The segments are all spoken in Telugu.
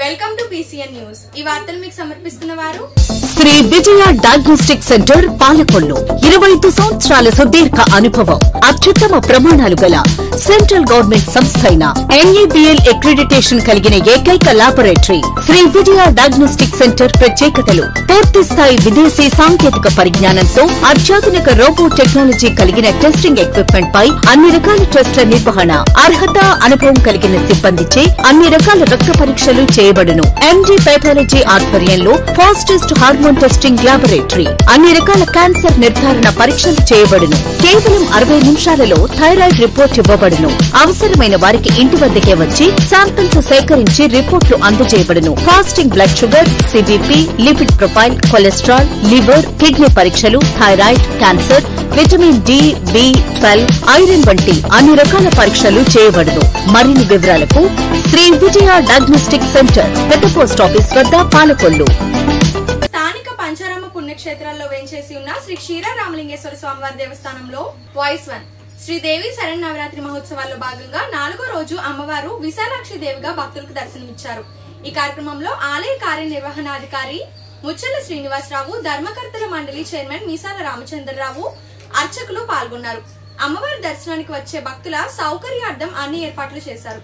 Welcome to PCN news. ఈ వార్తలు మీకు సమర్పిస్తున్నవారు శ్రీ విజయ డయాగ్నోస్టిక్ సెంటర్ పాలకొల్లు. 25 సంవత్సరాల సుదీర్ఘ అనుభవం, అత్యుత్తమ ప్రమాణాలు గల సెంట్రల్ గవర్నమెంట్ సంస్థ అయిన NABL అక్రిడిటేషన్ కలిగిన ఏకైక laboratory Shri Vijaya diagnostic centre. ప్రత్యేకతలు: పూర్తి స్థాయి విదేశీ సాంకేతిక పరిజ్ఞానంతో అత్యాధునిక రోబో టెక్నాలజీ కలిగిన టెస్టింగ్ ఎక్విప్మెంట్ పై అన్ని రకాల టెస్టుల నిర్వహణ, అర్హత, అనుభవం కలిగిన సిబ్బందిచే అన్ని రకాల రక్త పరీక్షలు చేయబడును. MD పెథాలజీ ఆధ్వర్యంలో ఫాస్టెస్ట్ హార్మోన్ టెస్టింగ్ లాబొరేటరీ, అన్ని రకాల క్యాన్సర్ నిర్ధారణ పరీక్షలు చేయబడును. కేవలం 60 నిమిషాలలో థైరాయిడ్ రిపోర్ట్ ఇవ్వబడును. అవసరమైన వారికి ఇంటి వద్దకే వచ్చి శాంపిల్స్ సేకరించి రిపోర్టులు అందజేయబడును. Fasting blood sugar, CBP, lipid profile, cholesterol, liver, kidney పరీక్షలు, thyroid, cancer, vitamin D, B12, iron వంటి అన్ని రకాల పరీక్షలు చేయబడును. మరిన్ని వివరాలకు శ్రీ విజయ డయాగ్నోస్టిక్ సెంటర్, పెద్ద పోస్ట్ ఆఫీస్ వద్ద, పాలకొల్లు. స్థానిక పంచారామ పుణ్యక్షేత్రాల్లో వేంచేసి ఉన్న శ్రీ క్షీరరామలింగేశ్వర స్వామివారి దేవస్థానంలో వాయిస్ 1 శ్రీదేవి శరన్నవరాత్రి మహోత్సవాల్లో భాగంగా 4వ రోజు అమ్మవారు విశాలాక్షి దేవిగా భక్తులకు దర్శనమిచ్చారు. ఈ కార్యక్రమంలో ఆలయ కార్యనిర్వహణాధికారి ముచ్చల శ్రీనివాసరావు, ధర్మకర్తల మండలి చైర్మన్ మీసాల రామచంద్రరావు, అర్చకులు పాల్గొన్నారు. అమ్మవారి దర్శనానికి వచ్చే భక్తుల సౌకర్యార్థం అన్ని ఏర్పాట్లు చేశారు.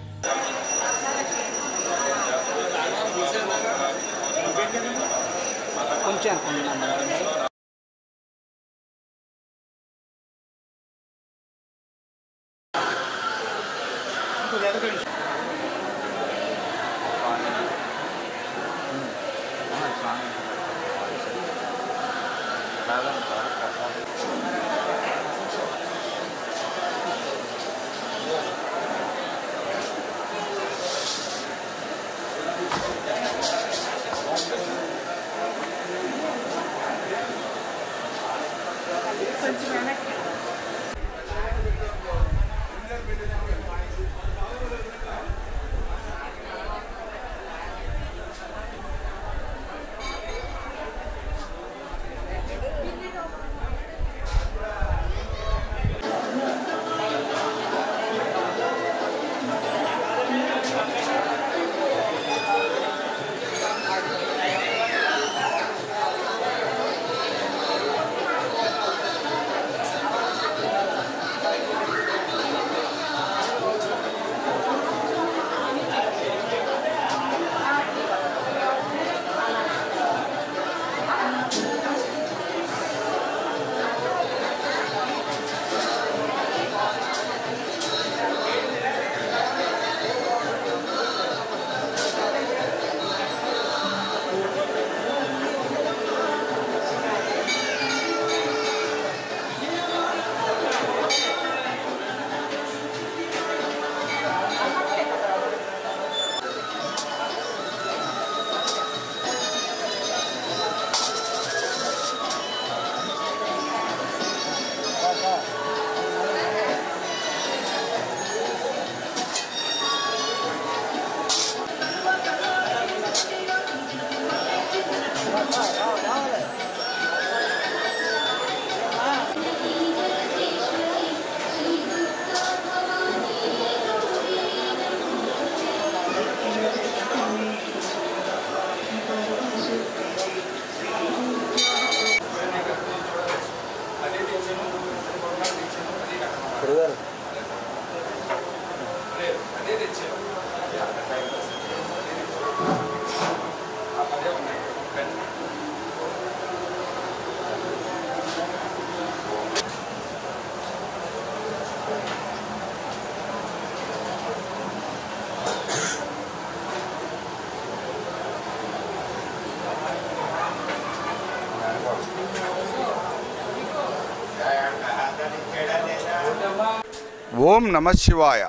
ఓం నమ శివాయ.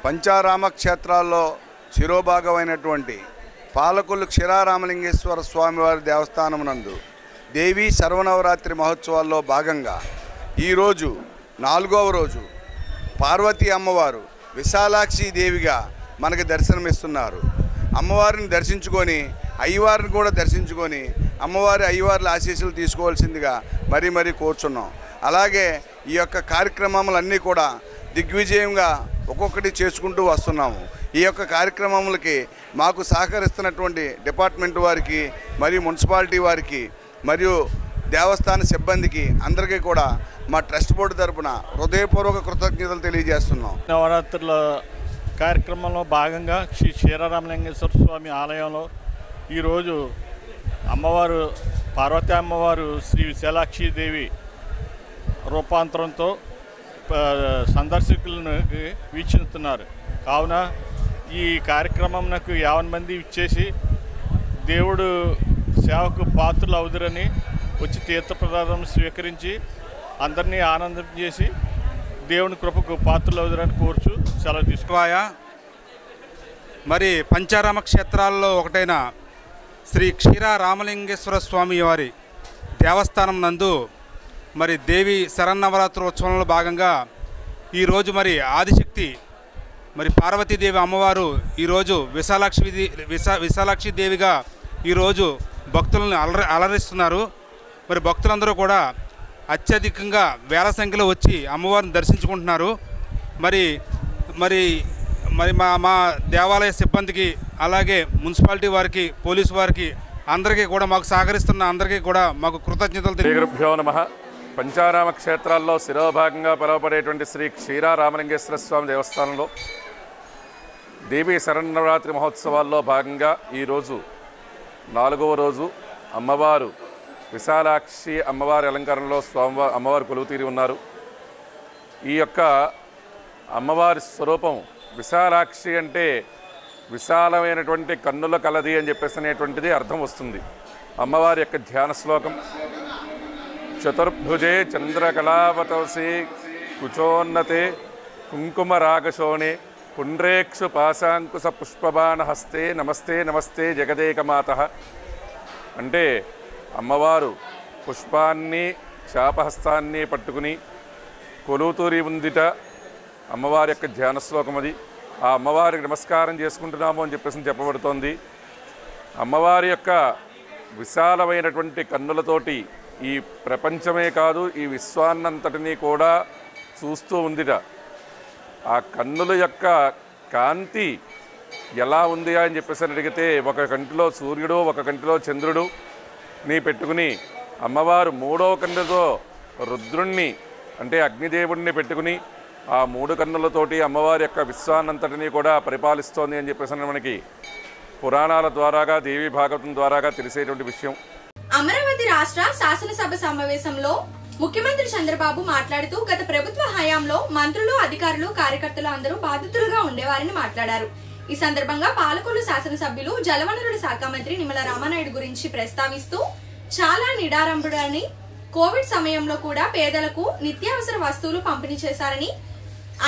పంచారామ క్షేత్రాల్లో శిరోభాగమైనటువంటి పాలకొల్లు క్షీరరామలింగేశ్వర స్వామివారి దేవస్థానమునందు దేవీ శరన్నవరాత్రి మహోత్సవాల్లో భాగంగా ఈరోజు 4వ రోజు పార్వతీ అమ్మవారు విశాలాక్షి దేవిగా మనకు దర్శనమిస్తున్నారు. అమ్మవారిని దర్శించుకొని అయ్యవారిని కూడా దర్శించుకొని అమ్మవారి అయ్యవార్ల ఆశీస్సులు తీసుకోవాల్సిందిగా మరీ కోరుచున్నాం. అలాగే ఈ యొక్క కార్యక్రమాలన్నీ కూడా దిగ్విజయంగా ఒక్కొక్కటి చేసుకుంటూ వస్తున్నాము. ఈ యొక్క కార్యక్రమములకి మాకు సహకరిస్తున్నటువంటి డిపార్ట్మెంట్ వారికి మరియు మున్సిపాలిటీ వారికి మరియు దేవస్థాన సిబ్బందికి అందరికీ కూడా మా ట్రస్ట్ బోర్డు తరపున హృదయపూర్వక కృతజ్ఞతలు తెలియజేస్తున్నాం. నవరాత్రుల కార్యక్రమంలో భాగంగా శ్రీ క్షీరారామలింగేశ్వర స్వామి ఆలయంలో ఈరోజు అమ్మవారు పార్వతీ అమ్మవారు శ్రీ విశాలాక్షిదేవి రూపాంతరంతో సందర్శకులను వీక్షిస్తున్నారు. కావున ఈ కార్యక్రమంకు 50 మంది ఇచ్చేసి దేవుడు సేవకు పాత్రలు అవుదురని వచ్చి తీర్థప్రసాదం స్వీకరించి అందరినీ ఆనందం చేసి దేవుని కృపకు పాత్రలు అవుదురని కోరుచు సెలవు తీసుకోవాయా. మరి పంచారామ క్షేత్రాల్లో ఒకటైన శ్రీ క్షీరారామలింగేశ్వర స్వామి వారి దేవస్థానం నందు మరి దేవి శరన్నవరాత్రోత్సవంలో భాగంగా ఈరోజు మరి ఆదిశక్తి మరి పార్వతీదేవి అమ్మవారు ఈరోజు విశాలాక్షి దేవిగా ఈరోజు భక్తులను అలరిస్తున్నారు. మరి భక్తులందరూ కూడా అత్యధికంగా వేల సంఖ్యలో వచ్చి అమ్మవారిని దర్శించుకుంటున్నారు. మరి మరి మరి మా దేవాలయ సిబ్బందికి అలాగే మున్సిపాలిటీ వారికి పోలీసు వారికి అందరికీ కూడా మాకు సహకరిస్తున్న అందరికీ కూడా మాకు కృతజ్ఞతలు. శ్రీ గురుభ్యో నమః. పంచారామ క్షేత్రాల్లో శిరోభాగంగా పిలువబడేటువంటి శ్రీ క్షీరారామలింగేశ్వర స్వామి దేవస్థానంలో దేవీ శరన్నవరాత్రి మహోత్సవాల్లో భాగంగా ఈరోజు 4వ రోజు అమ్మవారు విశాలాక్షి అమ్మవారి అలంకరణలో అమ్మవారు కొలువుతీరి ఉన్నారు. ఈ యొక్క అమ్మవారి స్వరూపం విశాలాక్షి అంటే విశాలమైనటువంటి కన్నుల కలది అని చెప్పేసినటువంటిది అర్థం వస్తుంది. అమ్మవారి యొక్క ధ్యాన శ్లోకం చతుర్భుజే చంద్రకళావతసి కుచోన్నతే కుంకుమరాగశోణే పుండ్రేక్షు పాశాంకుశ పుష్పబాణ హస్తే నమస్తే నమస్తే జగదేకమాతః. అంటే అమ్మవారు పుష్పాన్ని శాపహస్తాన్ని పట్టుకుని కొలువుతూరి ఉందిట అమ్మవారి యొక్క ధ్యాన శ్లోకం అది. ఆ అమ్మవారికి నమస్కారం చేసుకుంటున్నాము అని చెప్పేసి చెప్పబడుతోంది. అమ్మవారి యొక్క విశాలమైనటువంటి కన్నులతోటి ఈ ప్రపంచమే కాదు ఈ విశ్వాన్నంతటినీ కూడా చూస్తూ ఉందిట. ఆ కన్నుల యొక్క కాంతి ఎలా ఉంది అని చెప్పేసి అడిగితే ఒక కంటిలో సూర్యుడు ఒక కంటిలో చంద్రుడు నీ పెట్టుకుని అమ్మవారు 3వ కన్నుతో రుద్రుణ్ణి అంటే అగ్నిదేవుడిని పెట్టుకుని ఆ 3 కన్నులతోటి అమ్మవారి యొక్క విశ్వాన్నంతటినీ కూడా పరిపాలిస్తోంది అని చెప్పేసి మనకి పురాణాల ద్వారాగా దేవీ భాగవతం ద్వారాగా తెలిసేటువంటి విషయం. అమరావతి రాష్ట్ర శాసనసభ సమావేశంలో ముఖ్యమంత్రి చంద్రబాబు మాట్లాడుతూ గత ప్రభుత్వ హయాంలో మంత్రులు అధికారులు కార్యకర్తలు అందరూ బాధితులుగా ఉండేవారని మాట్లాడారు. ఈ సందర్భంగా పాలకొల్లు శాసనసభ్యులు జలవనరుల శాఖ మంత్రి నిమ్మల రామానాయుడు గురించి ప్రస్తావిస్తూ చాలా నిడారంభుడని, కోవిడ్ సమయంలో కూడా పేదలకు నిత్యావసర వస్తువులు పంపిణీ చేశారని,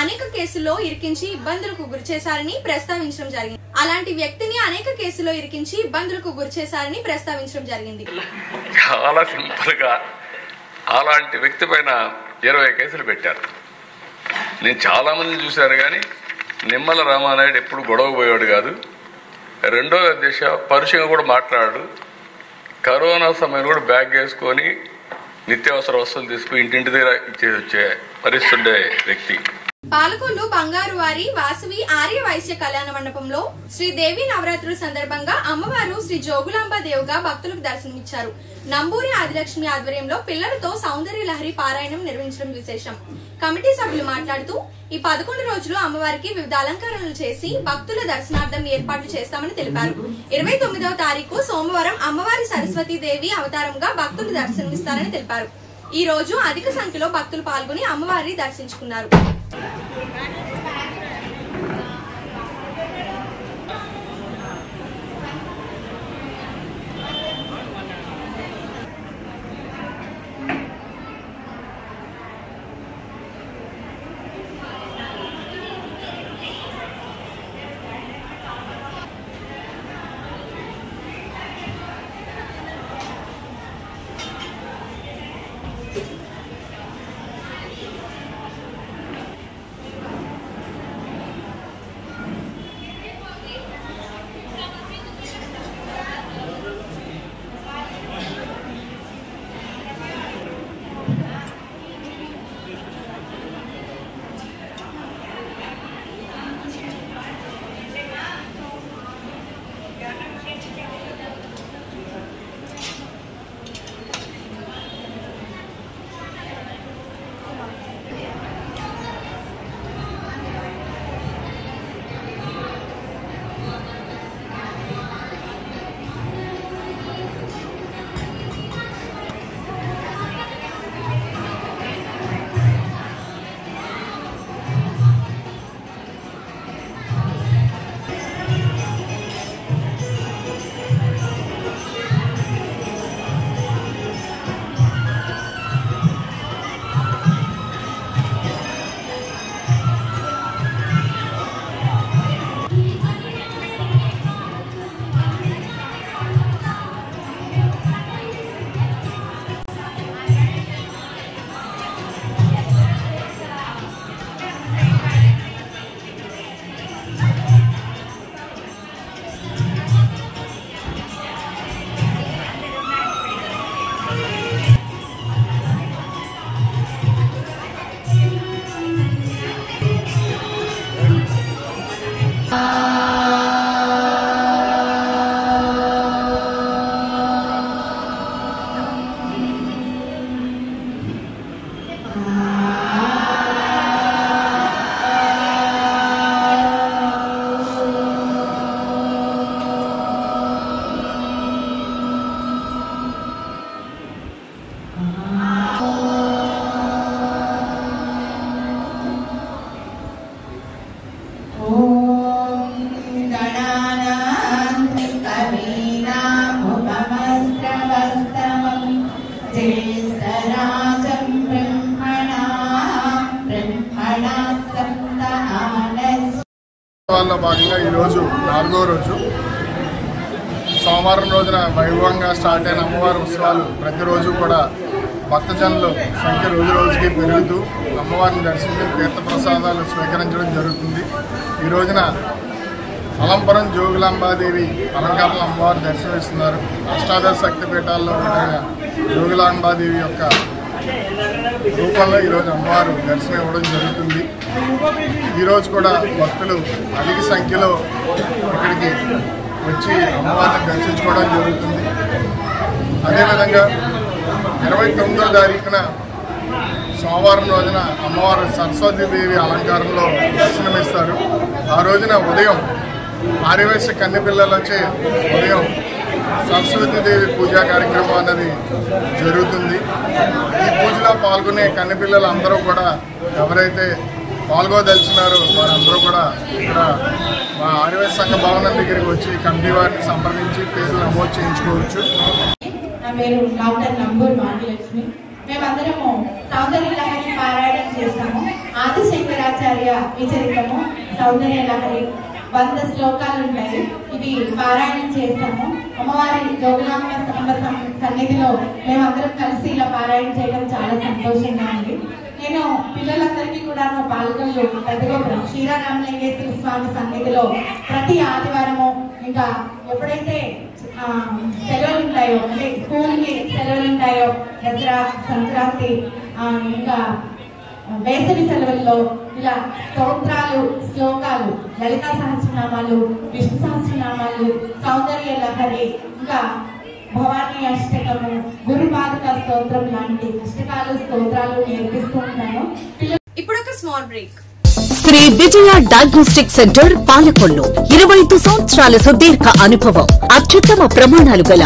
అనేక కేసుల్లో ఇరికించి ఇబ్బందులకు గురిచేశారని ప్రస్తావించడం జరిగింది. అలాంటి వ్యక్తిని అనేక కేసుల్లో ఇరికించి ఇబ్బందులకు గురిచేశారని ప్రస్తావించడం జరిగింది. చాలా సింపుల్ గా అలాంటి వ్యక్తి పైన 20 కేసులు పెట్టారు. నేను చాలా మందిని చూశాను కానీ నిమ్మల రామానాయుడు ఎప్పుడు గొడవ పోయాడు కాదు. రెండో దశ పరుషంగా కూడా మాట్లాడాడు. కరోనా సమయంలో కూడా బ్యాగ్ వేసుకొని నిత్యావసర వస్తువులు తీసుకుని ఇంటింటి దగ్గర ఇచ్చేసి వచ్చే పరిస్థితి ఉండే వ్యక్తి. పాలకొల్లు బంగారు వారి వాసవి ఆర్య వైశ్య కళ్యాణ మండపంలో శ్రీదేవి నవరాత్రుల సందర్భంగా అమ్మవారు శ్రీ జోగులాంబ దేవుగా భక్తులకు దర్శనమిచ్చారు. నంబూరి ఆదిలక్ష్మి ఆధ్వర్యంలో పిల్లలతో సౌందర్య లహరి పారాయణం నిర్వహించడం విశేషం. కమిటీ సభ్యులు మాట్లాడుతూ ఈ 11 రోజులు అమ్మవారికి వివిధ అలంకరణలు చేసి భక్తుల దర్శనార్థం ఏర్పాట్లు చేస్తామని తెలిపారు. 29వ తారీఖు సోమవారం అమ్మవారి సరస్వతీ దేవి అవతారంగా భక్తులు దర్శనమిస్తారని తెలిపారు. ఈ రోజు అధిక సంఖ్యలో భక్తులు పాల్గొని అమ్మవారిని దర్శించుకున్నారు. భాగంగా ఈరోజు 4వ రోజు. సోమవారం రోజున వైభవంగా స్టార్ట్ అయిన అమ్మవారి ఉత్సవాలు ప్రతిరోజు కూడా భక్తజనుల సంఖ్య రోజుకి పెరుగుతూ అమ్మవారిని దర్శించి తీర్థప్రసాదాలు స్వీకరించడం జరుగుతుంది. ఈ రోజున అలంపురం జోగులాంబాదేవి అలంకారంలో అమ్మవారు దర్శనమిస్తున్నారు. అష్టాదశ శక్తిపీఠాల్లో ఒకటైన జోగులాంబాదేవి యొక్క రూపంలో ఈరోజు అమ్మవారు దర్శనం ఇవ్వడం జరుగుతుంది. ఈరోజు కూడా భక్తులు అధిక సంఖ్యలో ఇక్కడికి వచ్చి అమ్మవారిని దర్శించుకోవడం జరుగుతుంది. అదేవిధంగా 29వ తారీఖున సోమవారం రోజున అమ్మవారు సరస్వతీదేవి అలంకారంలో దర్శనమిస్తారు. ఆ రోజున ఉదయం ఆర్యవేశ కన్నెపిల్లలచే ఉదయం సరస్వతీదేవి పూజా కార్యక్రమం అన్నది జరుగుతుంది. ఈ పూజలో పాల్గొనే కన్నెపిల్లలు అందరూ కూడా ఎవరైతే పాల్గొదలిచినారో వారందరూ కూడా ఇక్కడ మా ఆర్యవేశ సంఘ భవనం దగ్గరికి వచ్చి కమిటీ వారిని సంప్రదించి పేర్లు నమోదు చేయించుకోవచ్చు. నా పేరు డాక్టర్ నంబూరు భాగ్యలక్ష్మి. మేమందరము సౌందర్య లహరి పారాయణం చేస్తాము. ఆదిశంకరాచార్య విచరితము సౌందర్య లహరి 100 శ్లోకాలు ఉంటాయి. ఇవి పారాయణం చేస్తాము. అమ్మవారి జోగులాంబ సన్నిధిలో మేమందరం కలిసి ఇలా పారాయణం చేయడం చాలా సంతోషంగా ఉంది. నేను పిల్లలందరికీ కూడా పాల్గొని పెద్దగోపురం శ్రీరామలింగేశ్వర స్వామి సన్నిధిలో ప్రతి ఆదివారము ఇంకా ఎప్పుడైతే సెలవులు ఉంటాయో అంటే స్కూల్కి సెలవులు ఉంటాయో దసరా సంక్రాంతి ఇంకా వేసవి సెలవుల్లో ఇలా స్తోత్రాలు శ్లోకాలు లలితా సహస్రనామాలు విష్ణు సహస్రనామాలు సౌందర్య లహరి ఇంకా భవానీ అష్టకము గురుపాదుక స్తోత్రం లాంటి అష్టకాలు స్తోత్రాలు నేర్పిస్తూ ఉంటాను. ఇప్పుడు ఒక small break. Shri Vijaya diagnostic centre Palakollu 25 సంవత్సరాల సుదీర్ఘ అనుభవం, అత్యుత్తమ ప్రమాణాలు గల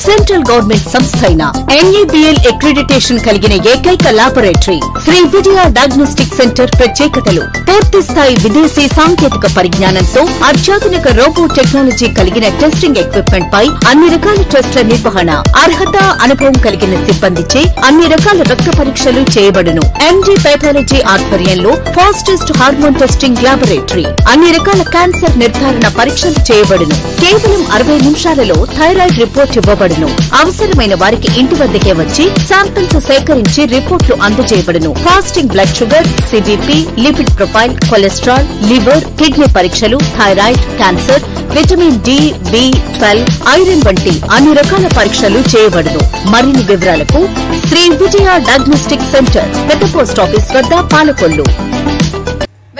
సెంట్రల్ గవర్నమెంట్ సంస్థ అయిన NABL అక్రిడిటేషన్ కలిగిన ఏకైక laboratory Shri Vijaya diagnostic centre. ప్రత్యేకతలు: పూర్తి స్థాయి విదేశీ సాంకేతిక పరిజ్ఞానంతో అత్యాధునిక రోబో టెక్నాలజీ కలిగిన టెస్టింగ్ ఎక్విప్మెంట్ పై అన్ని రకాల టెస్టుల నిర్వహణ, అర్హత అనుభవం కలిగిన సిబ్బందిచే అన్ని రకాల రక్త పరీక్షలు చేయబడును. MD పైథాలజీ ఆధ్వర్యంలో ఫాస్టెస్ట్ హార్మోన్ టెస్టింగ్ ల్యాబొరేటరీ, అన్ని రకాల క్యాన్సర్ నిర్ధారణ పరీక్షలు చేయబడును. కేవలం 60 నిమిషాలలో థైరాయిడ్ రిపోర్ట్ ఇవ్వబడును. అవసరమైన వారికి ఇంటి వద్దకే వచ్చి శాంపిల్స్ సేకరించి రిపోర్ట్లు అందజేయబడును. Fasting blood sugar, CBP, lipid profile, cholesterol, liver, kidney పరీక్షలు, thyroid, cancer, vitamin D, B12, iron వంటి అన్ని రకాల పరీక్షలు చేయబడును. మరిన్ని వివరాలకు శ్రీ విజయ డయాగ్నోస్టిక్ సెంటర్, పెద్ద పోస్ట్ ఆఫీస్ వద్ద, పాలకొల్లు.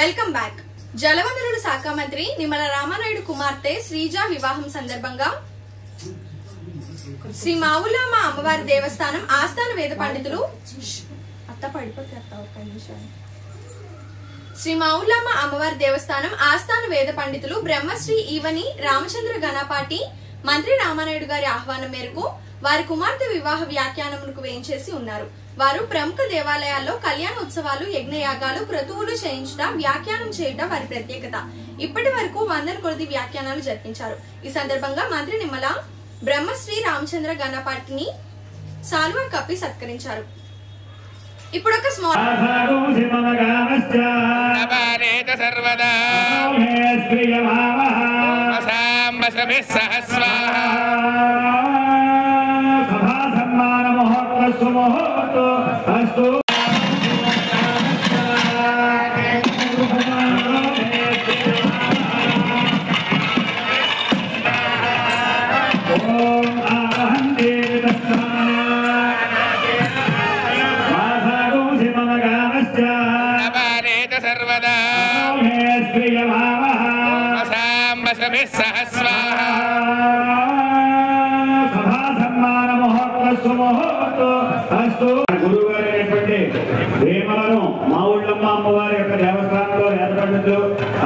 Welcome back. జలవనరుల శాఖ మంత్రి నిమ్మల రామానాయుడు కుమార్తె శ్రీజ వివాహం సందర్భంగా శ్రీ మావులమ్మ అమ్మవారి దేవస్థానం ఆస్థాన వేద పండితులు శ్రీ మావులమ్మ అమ్మవారి దేవస్థానం ఆస్థాన వేద పండితులు బ్రహ్మశ్రీ ఈవని రామచంద్ర గణపాటి మంత్రి రామానాయుడు గారి ఆహ్వానం మేరకు వారి కుమార్తె వివాహ వ్యాఖ్యానమునకు వేయించేసి ఉన్నారు. వారు ప్రముఖ దేవాలయాల్లో కళ్యాణ ఉత్సవాలు, యజ్ఞయాగాలు, క్రతువులు చేయించడం, వ్యాఖ్యానం చేయడం వారి ప్రత్యేకత. ఇప్పటి వరకు 100 కొలది వ్యాఖ్యానాలు జరిపించారు. ఈ సందర్భంగా మంత్రి నిమ్మల బ్రహ్మశ్రీ రామచంద్ర గణపాటిని సాల్వా కప్పి సత్కరించారు. ఇప్పుడు ఒక స్మాల్ గురువుగారైనటువంటి వేమలను మావుళ్ళమ్మ అమ్మవారి యొక్క దేవస్థానంలో ఏర్పడినట్లు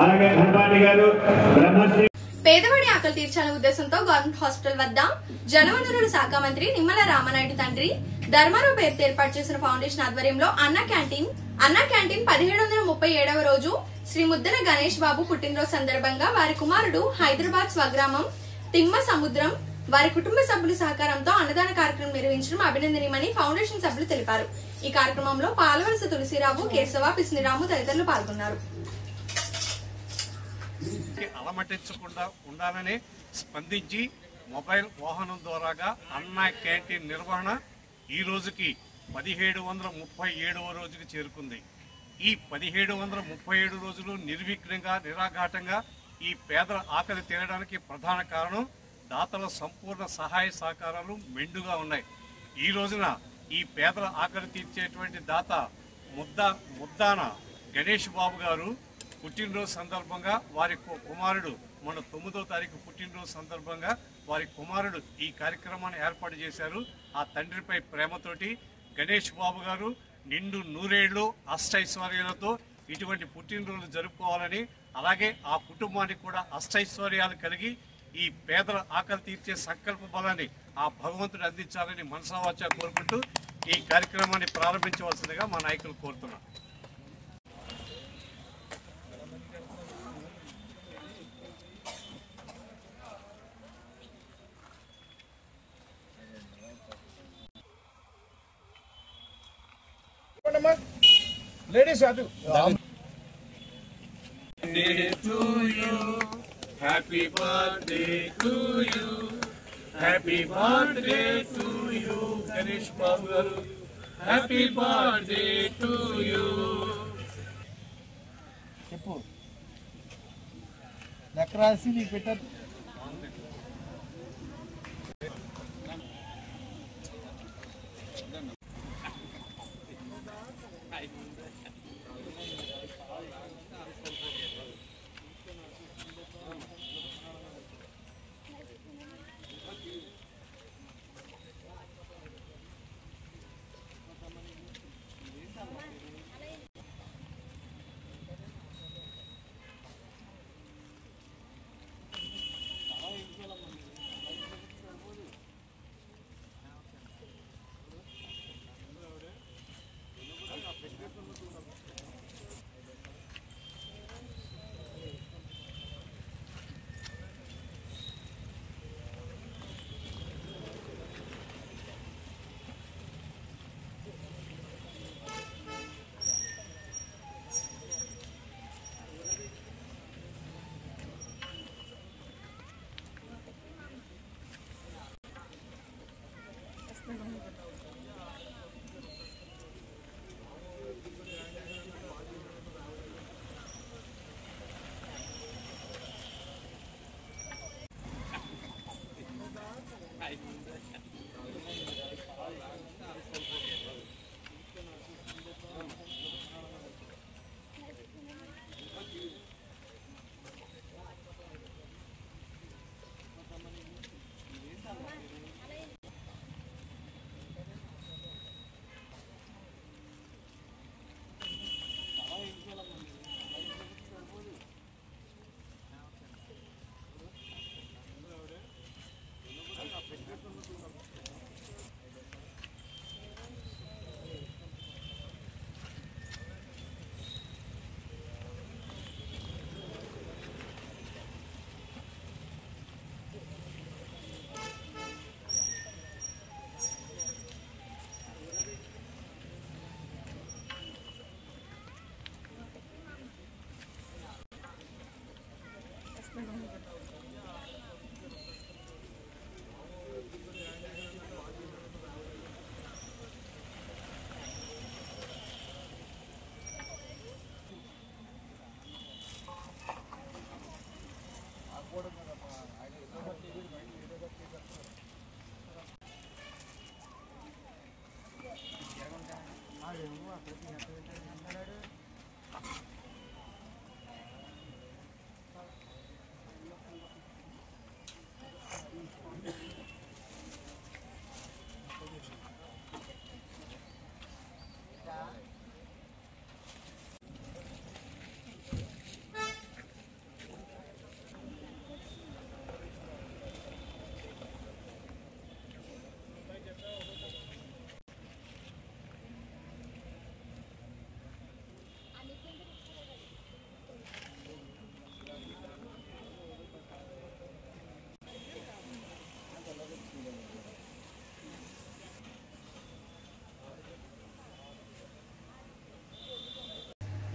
అలాగే ఘనపాటి గారు బ్రహ్మశ్రీ పేదవాడి ఆకలి తీర్చాలనే ఉద్దేశంతో గవర్నమెంట్ హాస్పిటల్ వద్ద జలవనరుల శాఖ మంత్రి నిమ్మల రామానాయుడు తండ్రి ధర్మారావు పేరుతో ఏర్పాటు చేసిన ఫౌండేషన్ ఆధ్వర్యంలో అన్న క్యాంటీన్ 1737వ రోజు శ్రీ ముద్దన గణేష్ బాబు పుట్టినరోజు సందర్భంగా వారి కుమారుడు హైదరాబాద్ స్వగ్రామం తిమ్మ సముద్రం వారి కుటుంబ సభ్యుల సహకారంతో అన్నదాన కార్యక్రమం నిర్వహించడం అభినందనీయమని ఫౌండేషన్ సభ్యులు తెలిపారు. ఈ కార్యక్రమంలో పాలవలస తులసిరావు, కేశవ, పిస్నిరాము తదితరులు పాల్గొన్నారు. వారికి అలమటించకుండా ఉండాలని స్పందించి మొబైల్ వాహనం ద్వారాగా అన్న క్యాంటీన్ నిర్వహణ ఈ రోజుకి 1737వ రోజుకి చేరుకుంది. ఈ 1737 రోజులు నిర్విఘ్నంగా నిరాఘాటంగా ఈ పేదల ఆకలి తీరడానికి ప్రధాన కారణం దాతల సంపూర్ణ సహాయ సహకారాలు మెండుగా ఉన్నాయి. ఈ రోజున ఈ పేదల ఆకలి తీర్చేటువంటి దాత ముద్దాన గణేష్ బాబు గారు పుట్టినరోజు సందర్భంగా వారి కుమారుడు మన 9వ తారీఖు పుట్టినరోజు సందర్భంగా వారి కుమారుడు ఈ కార్యక్రమాన్ని ఏర్పాటు చేశారు. ఆ తండ్రిపై ప్రేమతోటి గణేష్ బాబు గారు నిండు నూరేళ్లు అష్టైశ్వర్యాలతో ఇటువంటి పుట్టినరోజు జరుపుకోవాలని, అలాగే ఆ కుటుంబానికి కూడా అష్టైశ్వర్యాలు కలిగి ఈ పేదల ఆకలి తీర్చే సంకల్ప బలాన్ని ఆ భగవంతుడు అందించాలని మనసావాచ కోరుకుంటూ ఈ కార్యక్రమాన్ని ప్రారంభించవలసిందిగా మా నాయకులు కోరుతున్నారు. Ladies, adu. Happy birthday to you. Happy birthday to you, Ganesh Babu garu. Happy birthday to you. Cheppu. Nakrasi ni peta.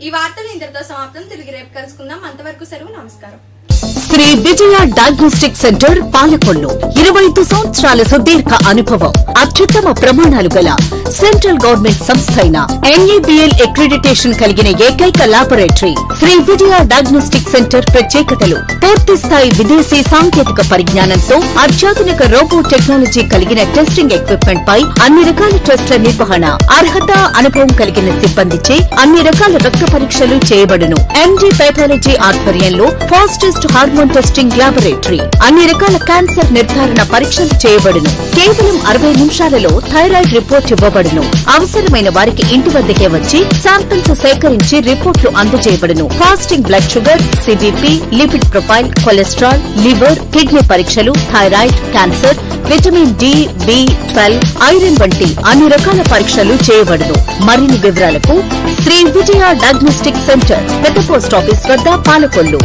ఈ వార్తలు ఇంతటితో సమాప్తం. తిరిగి రేపు కలుసుకుందాం. అంతవరకు సెలవు. నమస్కారం. శ్రీ విజయ డయాగ్నోస్టిక్ సెంటర్ పాలకొల్లు 25 సంవత్సరాల సుదీర్ఘ అనుభవం అత్యుత్తమ ప్రమాణాలు గల సెంట్రల్ గవర్నమెంట్ సంస్థ అయిన NABL అక్రిడిటేషన్ కలిగిన ఏకైక laboratory Shri Vijaya diagnostic centre ప్రత్యేకతలు పూర్తి స్థాయి విదేశీ సాంకేతిక పరిజ్ఞానంతో అత్యాధునిక రోబో టెక్నాలజీ కలిగిన టెస్టింగ్ ఎక్విప్మెంట్ పై అన్ని రకాల టెస్టుల నిర్వహణ అర్హత అనుభవం కలిగిన సిబ్బందిచే అన్ని రకాల రక్త పరీక్షలు చేయబడును MD పెథాలజీ ఆధ్వర్యంలో ఫాస్టెస్ట్ హార్మోన్ టెస్టింగ్ లాబొరేటరీ అన్ని రకాల క్యాన్సర్ నిర్ధారణ పరీక్షలు చేయబడును కేవలం 60 నిమిషాలలో థైరాయిడ్ రిపోర్ట్ ఇవ్వబడును అవసరమైన వారికి ఇంటి వద్దకే వచ్చి శాంపిల్స్ సేకరించి రిపోర్టులు అందజేయబడును fasting blood sugar CBP lipid profile cholesterol liver kidney పరీక్షలు thyroid cancer vitamin D B12 iron వంటి అన్ని రకాల పరీక్షలు చేయబడును మరిన్ని వివరాలకు శ్రీ విజయ డయాగ్నోస్టిక్ సెంటర్ పెద్ద పోస్ట్ ఆఫీస్ వద్ద పాలకొల్లు